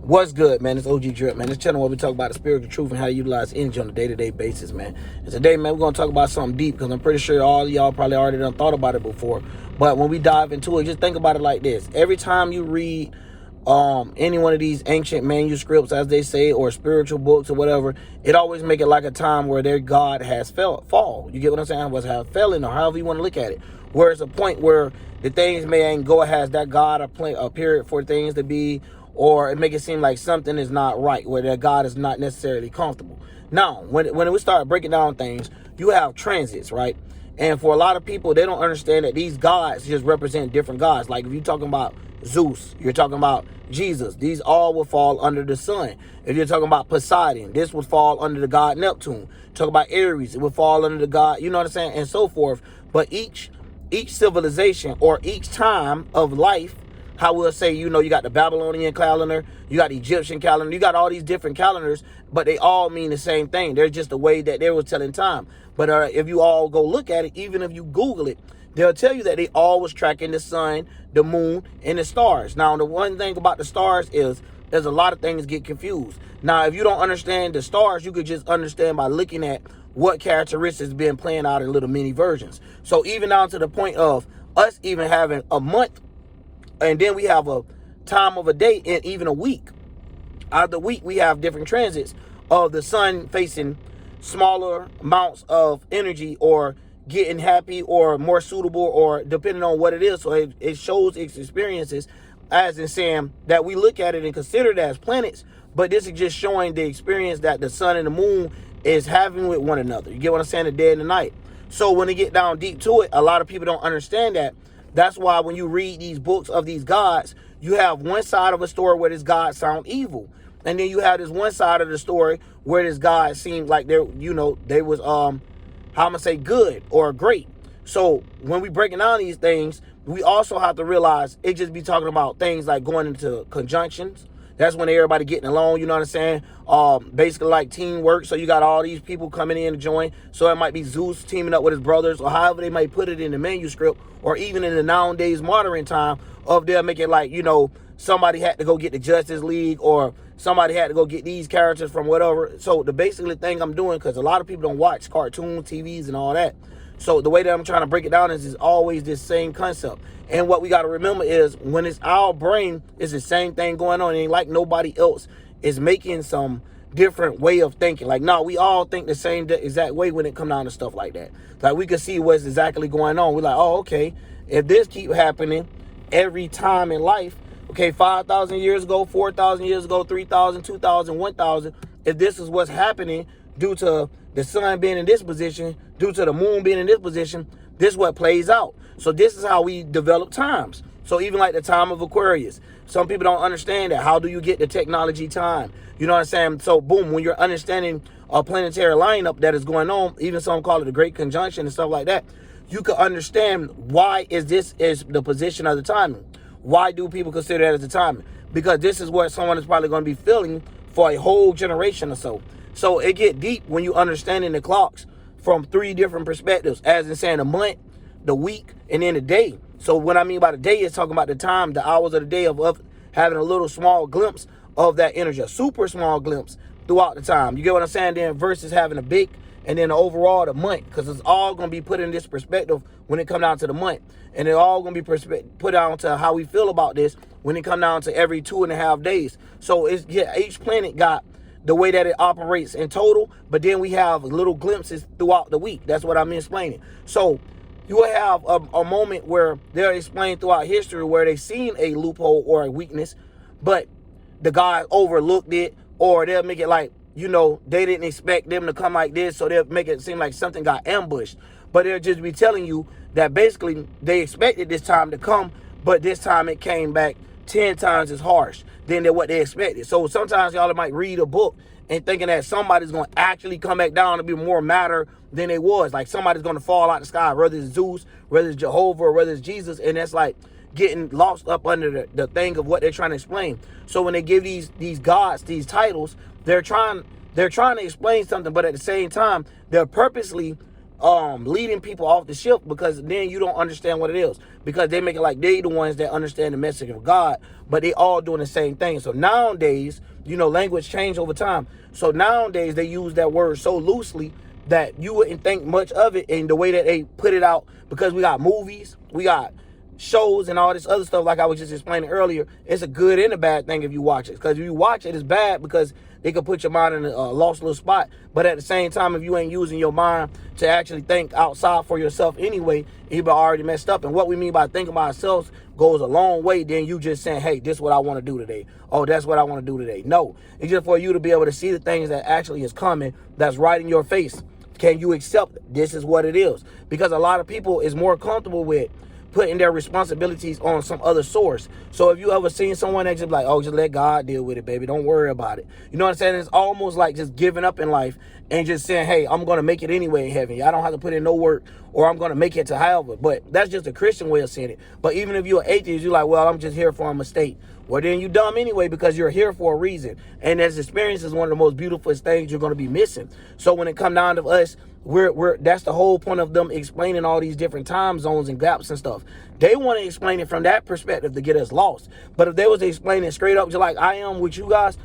What's good, man? It's OG Drip, man. This channel where we talk about the spiritual truth and how to utilize energy on a day-to-day basis, man. And today, man, we're going to talk about something deep because I'm pretty sure all of y'all probably already done thought about it before. But when we dive into it, just think about it like this. Every time you read any one of these ancient manuscripts, as they say, or spiritual books or whatever, it always make it like a time where their God has fall. You get what I'm saying? Was have fallen, or however you want to look at it. Where it's a point where the things may ain't go as that God a period for things to be, or it make it seem like something is not right, where that God is not necessarily comfortable. Now, when we start breaking down things, you have transits, right? And for a lot of people, they don't understand that these gods just represent different gods. Like if you're talking about Zeus, you're talking about Jesus, these all will fall under the sun. If you're talking about Poseidon, this would fall under the god Neptune. Talk about Aries, it would fall under the god, you know what I'm saying, and so forth. But each civilization or each time of life, how we'll say, you know, you got the Babylonian calendar, you got the Egyptian calendar, you got all these different calendars, but they all mean the same thing. They're just the way that they were telling time. But if you all go look at it, even if you Google it, they'll tell you that they all was tracking the sun, the moon, and the stars. Now, the one thing about the stars is there's a lot of things get confused. Now, if you don't understand the stars, you could just understand by looking at what characteristics been playing out in little mini versions. So even down to the point of us even having a month, and then we have a time of a day and even a week. Out of the week, we have different transits of the sun facing smaller amounts of energy or getting happy or more suitable or depending on what it is. So it shows its experiences as in saying that we look at it and consider it as planets, but this is just showing the experience that the sun and the moon is having with one another. You get what I'm saying? The day and the night. So when you get down deep to it, a lot of people don't understand that. That's why when you read these books of these gods, you have one side of a story where this god sound evil. And then you have this one side of the story where this god seemed like they was, how I'm going to say, good or great. So when we breaking down these things, we also have to realize it just be talking about things like going into conjunctions. That's when everybody getting along, you know what I'm saying? Basically like teamwork. So you got all these people coming in to join. So it might be Zeus teaming up with his brothers, or however they might put it in the manuscript, or even in the nowadays modern time of they'll make it like, you know, somebody had to go get the Justice League, or somebody had to go get these characters from whatever. So the basically thing I'm doing, because a lot of people don't watch cartoons, TVs, and all that. So the way that I'm trying to break it down is always this same concept. And what we got to remember is when it's our brain, it's the same thing going on. It ain't like nobody else is making some different way of thinking. Like, no, we all think the same exact way when it come down to stuff like that. Like, we can see what's exactly going on. We're like, oh, okay, if this keep happening every time in life, okay, 5,000 years ago, 4,000 years ago, 3,000, 2,000, 1,000, if this is what's happening due to the sun being in this position, due to the moon being in this position, this is what plays out. So this is how we develop times. So even like the time of Aquarius, some people don't understand that. How do you get the technology time? You know what I'm saying? So boom, when you're understanding a planetary lineup that is going on, even some call it a great conjunction and stuff like that, you can understand why is the position of the timing. Why do people consider that as the timing? Because this is what someone is probably going to be feeling for a whole generation or so. So it get deep when you understanding the clocks from three different perspectives, as in saying a month, the week, and then the day. So what I mean by the day is talking about the time, the hours of the day of having a little small glimpse of that energy, a super small glimpse throughout the time. You get what I'm saying? Then versus having a big, and then overall the month, because it's all going to be put in this perspective when it come down to the month. And it all going to be put down to how we feel about this when it come down to every 2.5 days. So it's, yeah, each planet got the way that it operates in total, but then we have little glimpses throughout the week. That's what I'm explaining. So you will have a moment where they'll explain throughout history where they've seen a loophole or a weakness, but the God overlooked it, or they'll make it like, you know, they didn't expect them to come like this, so they'll make it seem like something got ambushed. But they'll just be telling you that basically they expected this time to come, but this time it came back 10 times as harsh than what they expected. So sometimes y'all might read a book and thinking that somebody's going to actually come back down to be more matter than it was. Like somebody's going to fall out the sky, whether it's Zeus, whether it's Jehovah, or whether it's Jesus. And that's like getting lost up under the thing of what they're trying to explain. So when they give these gods these titles, they're trying to explain something, but at the same time, they're purposely leading people off the ship, because then you don't understand what it is, because they make it like they the ones that understand the message of God, but they all doing the same thing. So nowadays, language change over time. So nowadays they use that word so loosely that you wouldn't think much of it in the way that they put it out, because we got movies, we got shows and all this other stuff. Like I was just explaining earlier, it's a good and a bad thing if you watch it, because if you watch it, it's bad because they could put your mind in a lost little spot. But at the same time, if you ain't using your mind to actually think outside for yourself anyway, you've already messed up. And what we mean by thinking by ourselves goes a long way than you just saying, hey, this is what I want to do today. Oh, that's what I want to do today. No, it's just for you to be able to see the things that actually is coming, that's right in your face. Can you accept this is what it is? Because a lot of people is more comfortable with putting their responsibilities on some other source. So if you ever seen someone that just like, oh, just let God deal with it, baby, don't worry about it. You know what I'm saying? It's almost like just giving up in life and just saying, hey, I'm going to make it anyway in heaven. I don't have to put in no work, or I'm going to make it to however. But that's just a Christian way of saying it. But even if you're an atheist, you're like, well, I'm just here for a mistake. Well, then you dumb anyway, because you're here for a reason. And this experience is one of the most beautiful things you're going to be missing. So when it comes down to us, that's the whole point of them explaining all these different time zones and gaps and stuff. They want to explain it from that perspective to get us lost. But if they was explaining straight up, just like I am with you guys,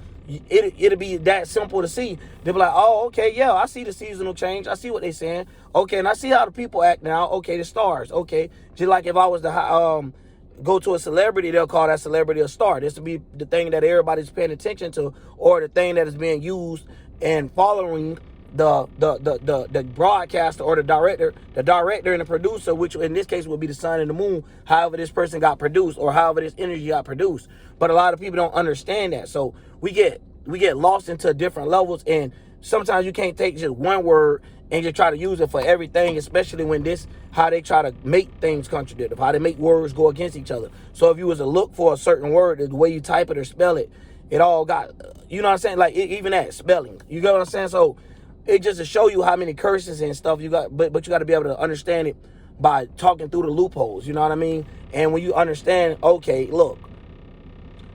it'll be that simple to see. They'll be like, oh, okay, yeah, I see the seasonal change. I see what they're saying. Okay, and I see how the people act now. Okay, the stars. Okay, just like if I was to go to a celebrity, they'll call that celebrity a star. This will be the thing that everybody's paying attention to, or the thing that is being used and following the broadcaster or the director and the producer, which in this case would be the sun and the moon, however this person got produced or however this energy got produced. But a lot of people don't understand that. So we get lost into different levels, and sometimes you can't take just one word and just try to use it for everything, especially when how they try to make things contradictory, how they make words go against each other. So if you was to look for a certain word, the way you type it or spell it, it all got, you know what I'm saying? Like even that spelling, you get what I'm saying? So it just to show you how many curses and stuff you got, but you got to be able to understand it by talking through the loopholes, you know what I mean? And when you understand, okay, look,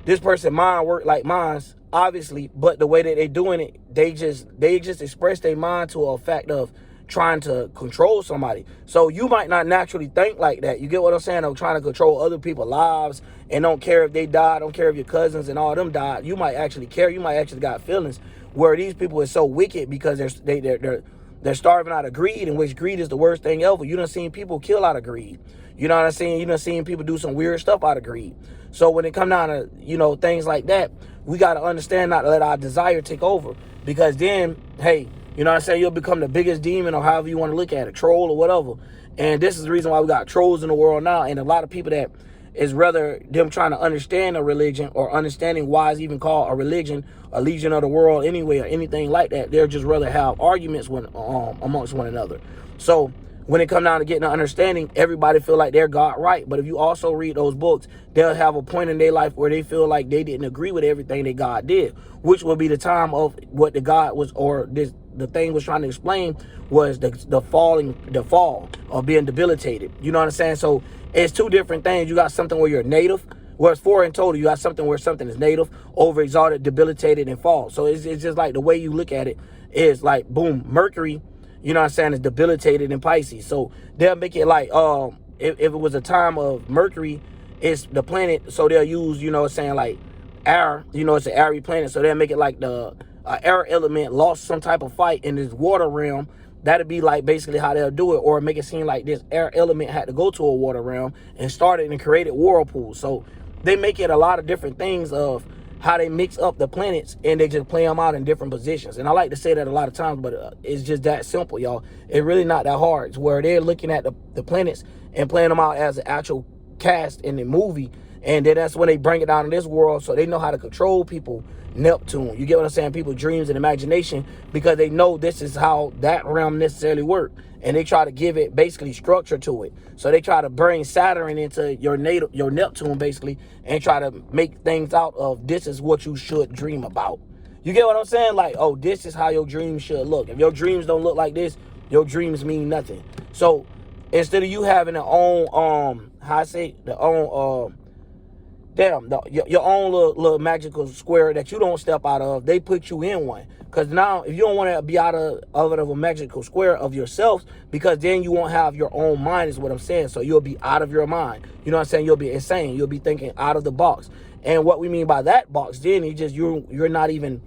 this person mind work like mine's, obviously, but the way that they doing it, they just express their mind to a fact of trying to control somebody. So you might not naturally think like that. You get what I'm saying? Of trying to control other people's lives and don't care if they died, don't care if your cousins and all them died. You might actually care. You might actually got feelings. Where these people are so wicked because they're starving out of greed, in which greed is the worst thing ever. You done seen people kill out of greed. You know what I'm saying? You done seen people do some weird stuff out of greed. So when it come down to, things like that, we got to understand not to let our desire take over, because then, hey, you know what I'm saying, you'll become the biggest demon, or however you want to look at it, troll or whatever. And this is the reason why we got trolls in the world now, and a lot of people that is rather them trying to understand a religion, or understanding why it's even called a religion, a legion of the world anyway, or anything like that. They'll just rather have arguments amongst one another. So when it comes down to getting an understanding, everybody feel like they're God right. But if you also read those books, they'll have a point in their life where they feel like they didn't agree with everything that God did, which will be the time of what the God was, or the thing was trying to explain was the fall of being debilitated. You know what I'm saying? So it's two different things. You got something where you're native, where it's four in total. You got something where something is native, overexalted, debilitated, and fall. So it's just like the way you look at it is like, boom, Mercury, you know what I'm saying, is debilitated in Pisces. So they'll make it like, if it was a time of Mercury, it's the planet. So they'll use, you know what I'm saying, like air, it's an airy planet. So they'll make it like the air element lost some type of fight in this water realm. That'd be like basically how they'll do it, or make it seem like this air element had to go to a water realm and started and created whirlpools. So they make it a lot of different things of how they mix up the planets, and they just play them out in different positions. And I like to say that a lot of times, but it's just that simple, y'all. It's really not that hard. It's where they're looking at the planets and playing them out as an actual cast in the movie. And then that's when they bring it down in this world, so they know how to control people. Neptune, you get what I'm saying? People dreams and imagination, because they know this is how that realm necessarily work, and they try to give it basically structure to it. So they try to bring Saturn into your Neptune basically, and try to make things out of this is what you should dream about. You get what I'm saying? Like, oh, this is how your dreams should look. If your dreams don't look like this, your dreams mean nothing. So instead of you having their own damn, your own little magical square that you don't step out of, they put you in one. Because now, if you don't want to be out of a magical square of yourself, because then you won't have your own mind, is what I'm saying. So you'll be out of your mind. You know what I'm saying? You'll be insane. You'll be thinking out of the box. And what we mean by that box, then, is just you're not even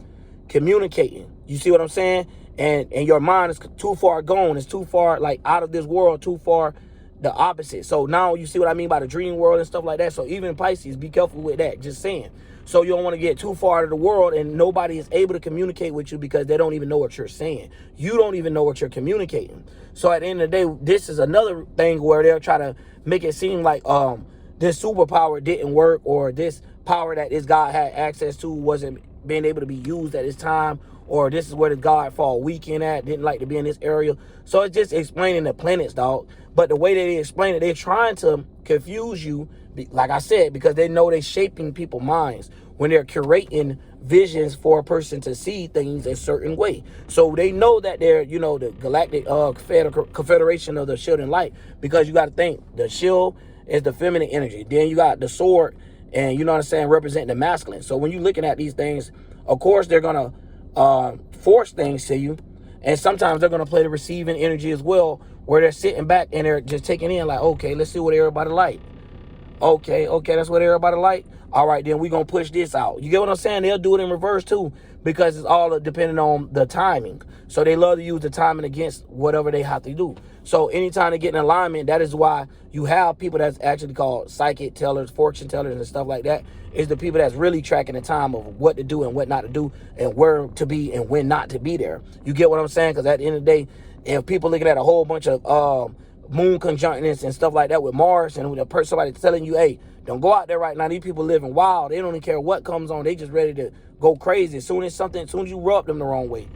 communicating. You see what I'm saying? And your mind is too far gone. It's too far, like, out of this world, too far the opposite. So now you see what I mean by the dream world and stuff like that. So even Pisces, be careful with that. Just saying. So you don't want to get too far out of the world and nobody is able to communicate with you because they don't even know what you're saying. You don't even know what you're communicating. So at the end of the day, this is another thing where they'll try to make it seem like this superpower didn't work, or this power that this God had access to wasn't being able to be used at this time, or this is where the God fall weekend at, didn't like to be in this area. So it's just explaining the planets, dog. But the way that they explain it, they're trying to confuse you, like I said, because they know they're shaping people's minds when they're curating visions for a person to see things a certain way. So they know that they're, the galactic confederation of the shield and light, because you got to think the shield is the feminine energy. Then you got the sword, and you know what I'm saying, representing the masculine. So when you're looking at these things, of course, they're going to force things to you. And sometimes they're going to play the receiving energy as well, where they're sitting back and they're just taking in like, okay, let's see what everybody like. Okay, that's what everybody like. All right, then we're going to push this out. You get what I'm saying? They'll do it in reverse too, because it's all depending on the timing. So they love to use the timing against whatever they have to do. So anytime they get in alignment, that is why you have people that's actually called psychic tellers, fortune tellers, and stuff like that. Is the people that's really tracking the time of what to do and what not to do, and where to be and when not to be there. You get what I'm saying? Because at the end of the day, if people looking at a whole bunch of moon conjunctions and stuff like that with Mars, and with somebody telling you, hey, don't go out there right now. These people living wild. They don't even care what comes on. They just ready to go crazy as soon as you rub them the wrong way.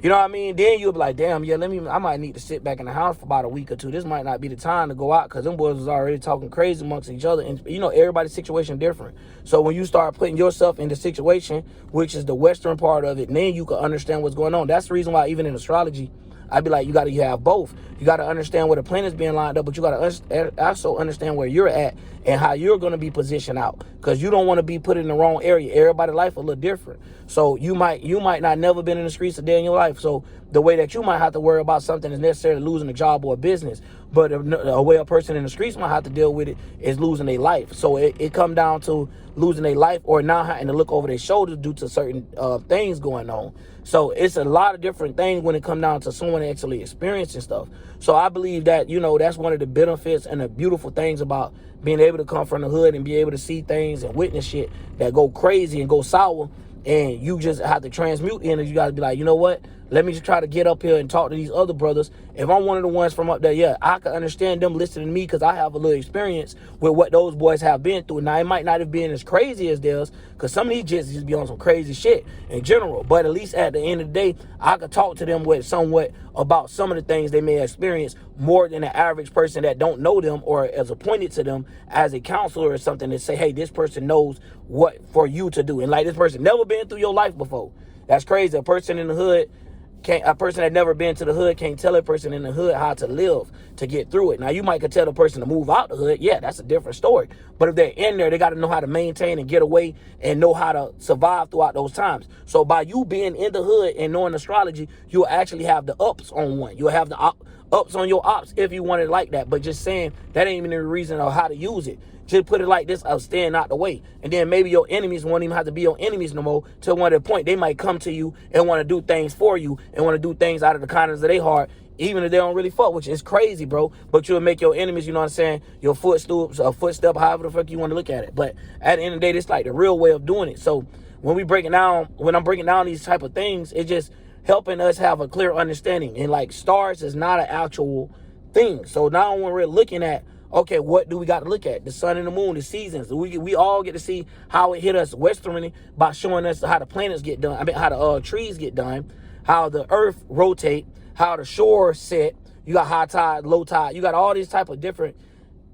You know what I mean? Then you'll be like, damn, yeah, I might need to sit back in the house for about a week or two. This might not be the time to go out, because them boys was already talking crazy amongst each other. And, everybody's situation different. So when you start putting yourself in the situation, which is the Western part of it, then you can understand what's going on. That's the reason why even in astrology, I'd be like, you got to have both. You got to understand where the planet's being lined up, but you got to also understand where you're at and how you're going to be positioned out, because you don't want to be put in the wrong area. Everybody's life a little different. So you might not never been in the streets a day in your life. So the way that you might have to worry about something is necessarily losing a job or a business. But a way a person in the streets might have to deal with it is losing their life. So it come down to losing their life or not having to look over their shoulders due to certain things going on. So it's a lot of different things when it comes down to someone actually experiencing stuff. So I believe that, that's one of the benefits and the beautiful things about being able to come from the hood and be able to see things and witness shit that go crazy and go sour. And you just have to transmute in it. You got to be like, you know what? Let me just try to get up here and talk to these other brothers. If I'm one of the ones from up there, yeah, I can understand them listening to me, because I have a little experience with what those boys have been through. Now, it might not have been as crazy as theirs, because some of these jits just be on some crazy shit in general. But at least at the end of the day, I could talk to them with somewhat about some of the things they may experience more than the average person that don't know them or is appointed to them as a counselor or something, to say, hey, this person knows what for you to do. And like, this person never been through your life before. That's crazy. A person in the hood a person that never been to the hood can't tell a person in the hood how to live to get through it. Now, you might could tell the person to move out the hood. Yeah, that's a different story. But if they're in there, they got to know how to maintain and get away and know how to survive throughout those times. So by you being in the hood and knowing astrology, you'll actually have the ups on one. You'll have the ups on your ops if you want it like that. But just saying, that ain't even the reason of how to use it. Just put it like this, of staying out the way. And then maybe your enemies won't even have to be your enemies no more. Till one at the point, they might come to you and want to do things for you and want to do things out of the kindness of their heart, even if they don't really fuck, which is crazy, bro. But you'll make your enemies, you know what I'm saying, your footstep, however the fuck you want to look at it. But at the end of the day, it's like the real way of doing it. So when I'm breaking down these type of things, it's just helping us have a clear understanding. And like, stars is not an actual thing. So now when we're looking at, okay, what do we got to look at? The sun and the moon, the seasons. We all get to see how it hit us westernly by showing us how the planets get done. I mean, how the trees get done, how the earth rotate, how the shore set. You got high tide, low tide. You got all these type of different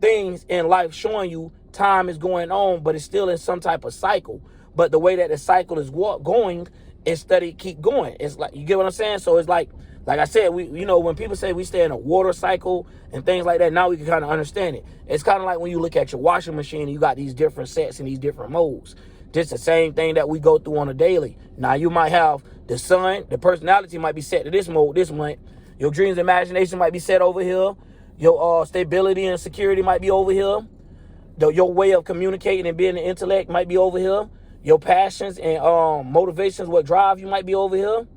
things in life showing you time is going on, but it's still in some type of cycle. But the way that the cycle is going is steady, keep going. It's like, you get what I'm saying? So it's like Like I said, when people say we stay in a water cycle and things like that, now we can kind of understand it. It's kind of like when you look at your washing machine and you got these different sets and these different modes. Just the same thing that we go through on a daily. Now you might have the sun, the personality might be set to this mode this month. Your dreams and imagination might be set over here. Your stability and security might be over here. Your way of communicating and being the intellect might be over here. Your passions and motivations, what drive you might be over here.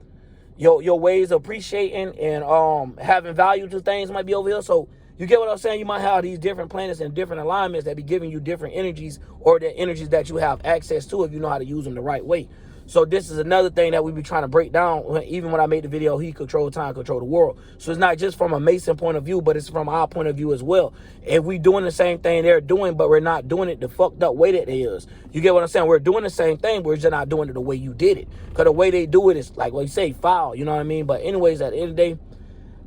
Your ways of appreciating and having value to things might be over here. So you get what I'm saying? You might have these different planets and different alignments that be giving you different energies, or the energies that you have access to if you know how to use them the right way. So this is another thing that we be trying to break down. Even when I made the video, he control time, control the world. So it's not just from a Mason point of view, but it's from our point of view as well. If we doing the same thing they're doing, but we're not doing it the fucked up way that they is. You get what I'm saying? We're doing the same thing, but we're just not doing it the way you did it. Because the way they do it is like what you say, foul. You know what I mean? But anyways, at the end of the day,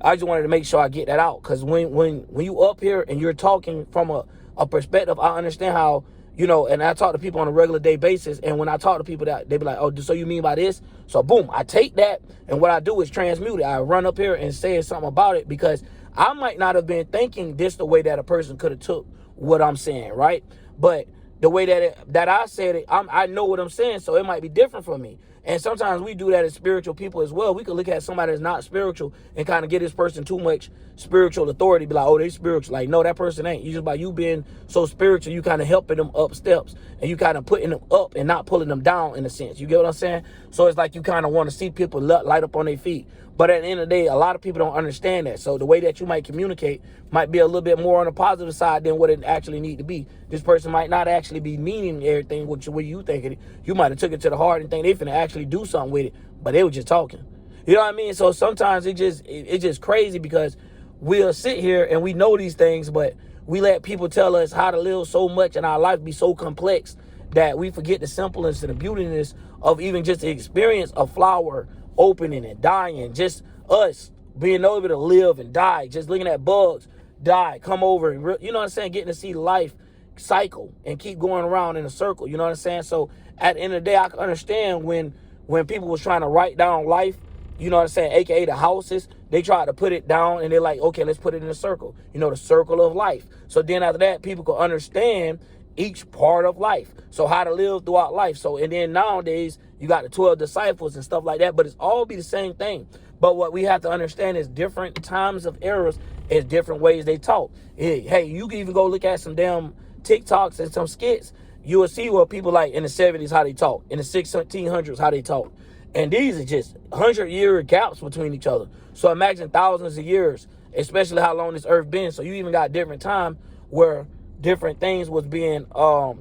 I just wanted to make sure I get that out. Because when you up here and you're talking from a perspective, I understand how, and I talk to people on a regular day basis. And when I talk to people, that they be like, oh, so you mean by this? So boom, I take that. And what I do is transmute it. I run up here and say something about it, because I might not have been thinking this the way that a person could have took what I'm saying, right? But the way that I said it, I know what I'm saying, so it might be different from me. And sometimes we do that as spiritual people as well. We could look at somebody that's not spiritual and kind of give this person too much spiritual authority. Be like, oh, they spiritual. Like, no, that person ain't. You just by you being so spiritual, you kind of helping them up steps. And you kind of putting them up and not pulling them down in a sense. You get what I'm saying? So it's like you kind of want to see people light up on their feet. But at the end of the day, a lot of people don't understand that. So the way that you might communicate might be a little bit more on the positive side than what it actually need to be. This person might not actually be meaning everything what you think it. You might have took it to the heart and think they finna actually do something with it, but they were just talking. You know what I mean? So sometimes it's just crazy, because we'll sit here and we know these things, but we let people tell us how to live so much and our life be so complex that we forget the simpleness and the beautiness of even just the experience of flower opening and dying, just us being able to live and die, just looking at bugs die, come over, and you know what I'm saying, getting to see life cycle and keep going around in a circle, you know what I'm saying? So at the end of the day, I can understand when people was trying to write down life, you know what I'm saying, aka the houses, they tried to put it down and they're like, okay, let's put it in a circle, the circle of life. So then after that, people could understand each part of life, so how to live throughout life. So and then nowadays you got the 12 disciples and stuff like that, but it's all be the same thing. But what we have to understand is different times of eras is different ways they talk. Hey, you can even go look at some damn TikToks and some skits. You will see what people like in the 70s, how they talk, in the 1600s, how they talk. And these are just 100-year gaps between each other. So imagine thousands of years, especially how long this earth been. So you even got different time where different things was being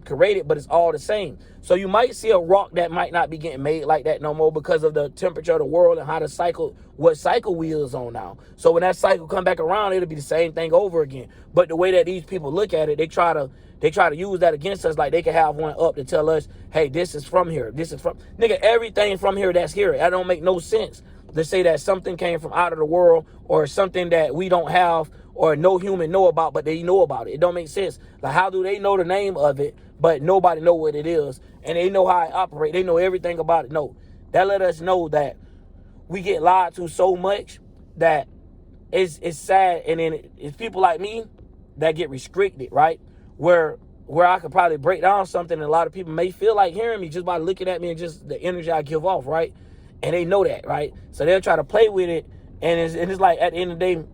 created, but it's all the same. So you might see a rock that might not be getting made like that no more because of the temperature of the world and how the cycle, what cycle we is on now. So when that cycle come back around, it'll be the same thing over again. But the way that these people look at it, they try to use that against us, like they can have one up to tell us, hey, this is from here. This is from, nigga, everything from here that's here. That don't make no sense to say that something came from out of the world or something that we don't have or no human know about, but they know about it. It don't make sense. Like, how do they know the name of it, but nobody know what it is, and they know how it operates? They know everything about it. No, that let us know that we get lied to so much that it's sad. And then it's people like me that get restricted, right? Where I could probably break down something, and a lot of people may feel like hearing me just by looking at me and just the energy I give off, right? And they know that, right? So they'll try to play with it, and it's like at the end of the day,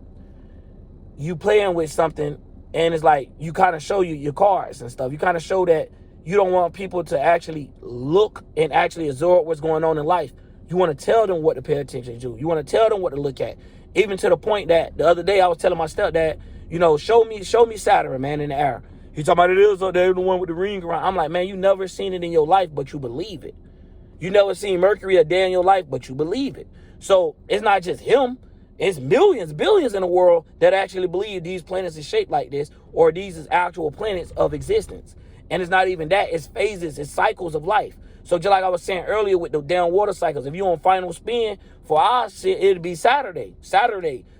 you playing with something, and it's like you kind of show your cards and stuff. You kind of show that you don't want people to actually look and actually absorb what's going on in life. You want to tell them what to pay attention to. You want to tell them what to look at. Even to the point that the other day I was telling my stepdad, show me Saturn, man, in the air. He talking about it is up there, the one with the ring around. I'm like, man, you never seen it in your life, but you believe it. You never seen Mercury a day in your life, but you believe it. So it's not just him. It's millions, billions in the world that actually believe these planets is shaped like this, or these is actual planets of existence. And it's not even that. It's phases. It's cycles of life. So just like I was saying earlier with the down water cycles, if you're on final spin, for our shit, it'll be Saturday.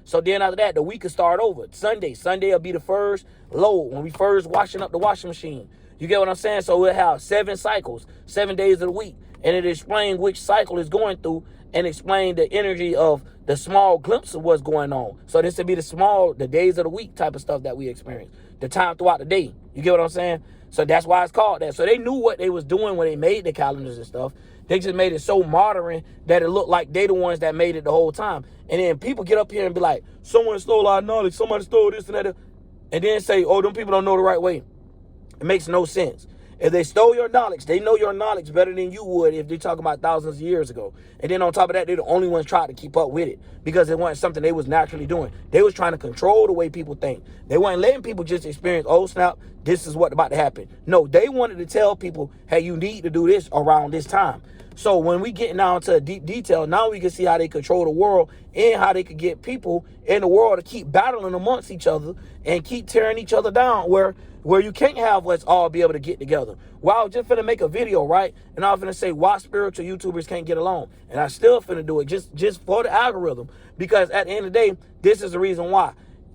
So then after that, the week will start over. Sunday will be the first load when we first washing up the washing machine. You get what I'm saying? So we'll have 7 cycles, 7 days of the week. And it explains which cycle is going through and explain the energy of the small glimpse of what's going on. So this would be the days of the week type of stuff that we experience, the time throughout the day. You get what I'm saying? So that's why it's called that. So they knew what they was doing when they made the calendars and stuff. They just made it so modern that it looked like they the ones that made it the whole time. And then people get up here and be like, someone stole our knowledge, somebody stole this and that, and then say, oh, them people don't know the right way. It makes no sense. If they stole your knowledge, they know your knowledge better than you would if they're talking about thousands of years ago. And then on top of that, they're the only ones trying to keep up with it because it wasn't something they was naturally doing. They was trying to control the way people think. They weren't letting people just experience, oh, snap, this is what's about to happen. No, they wanted to tell people, hey, you need to do this around this time. So when we get down to deep detail, now we can see how they control the world and how they could get people in the world to keep battling amongst each other and keep tearing each other down where you can't have us all be able to get together. Well, I was just finna make a video, right? And I was finna say why spiritual YouTubers can't get along. And I still finna do it just for the algorithm. Because at the end of the day, this is the reason why.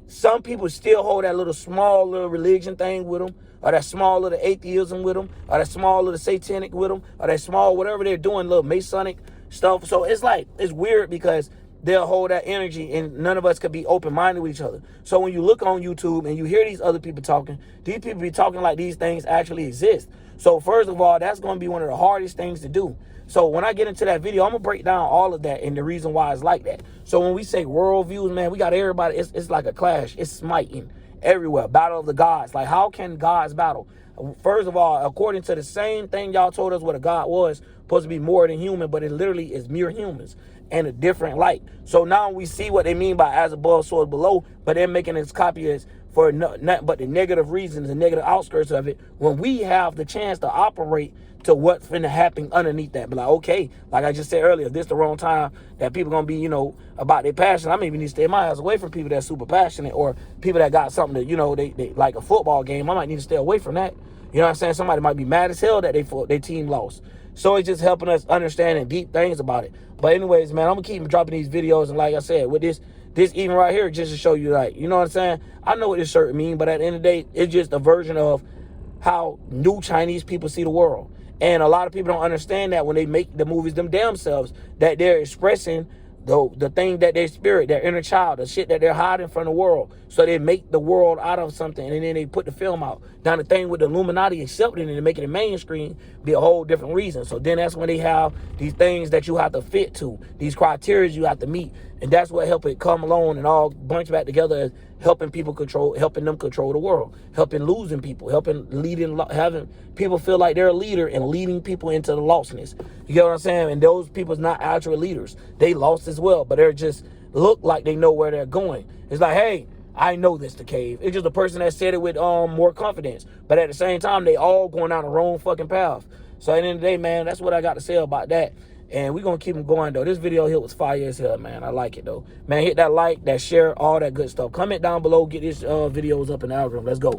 Some people still hold that little small little religion thing with them, or that small little atheism with them, or that small little satanic with them, or that small whatever they're doing, little Masonic stuff. So it's like, it's weird because they'll hold that energy and none of us could be open-minded with each other. So when you look on YouTube and you hear these other people talking, these people be talking like these things actually exist. So first of all, that's going to be one of the hardest things to do. So when I get into that video, I'm going to break down all of that and the reason why it's like that. So when we say worldviews, man, we got everybody. It's like a clash. It's smiting everywhere. Battle of the gods. Like, how can gods battle? First of all, according to the same thing y'all told us what a god was, supposed to be more than human, but it literally is mere humans and a different light. So now we see what they mean by as above, so below, but they're making this copy as for nothing but the negative reasons and negative outskirts of it when we have the chance to operate to what's finna happen underneath that. But like, okay, like I just said earlier, if this the wrong time that people gonna be, you know, about their passion, I maybe need to stay my ass away from people that's super passionate or people that got something that, you know, they like a football game. I might need to stay away from that. You know what I'm saying? Somebody might be mad as hell that their team lost. So it's just helping us understand and deep things about it. But anyways, man, I'm gonna keep dropping these videos, and like I said, with this even right here, just to show you, like, you know what I'm saying? I know what this shirt mean, but at the end of the day, it's just a version of how new Chinese people see the world. And a lot of people don't understand that when they make the movies them damn selves, that they're expressing the thing that their spirit, their inner child, the shit that they're hiding from the world. So they make the world out of something, and then they put the film out. Now the thing with the Illuminati accepting it and making it mainstream be a whole different reason. So then that's when they have these things that you have to fit to, these criteria you have to meet. And that's what helped it come along and all bunch back together as helping them control the world, helping losing people, having people feel like they're a leader and leading people into the lostness. You get what I'm saying? And those people's not actual leaders. They lost as well, but they're just look like they know where they're going. It's like, hey, I know this the cave. It's just a person that said it with more confidence. But at the same time, they all going down the wrong fucking path. So at the end of the day, man, that's what I got to say about that. And we're going to keep them going, though. This video here was fire as hell, man. I like it, though. Man, hit that like, that share, all that good stuff. Comment down below. Get these videos up in the algorithm. Let's go.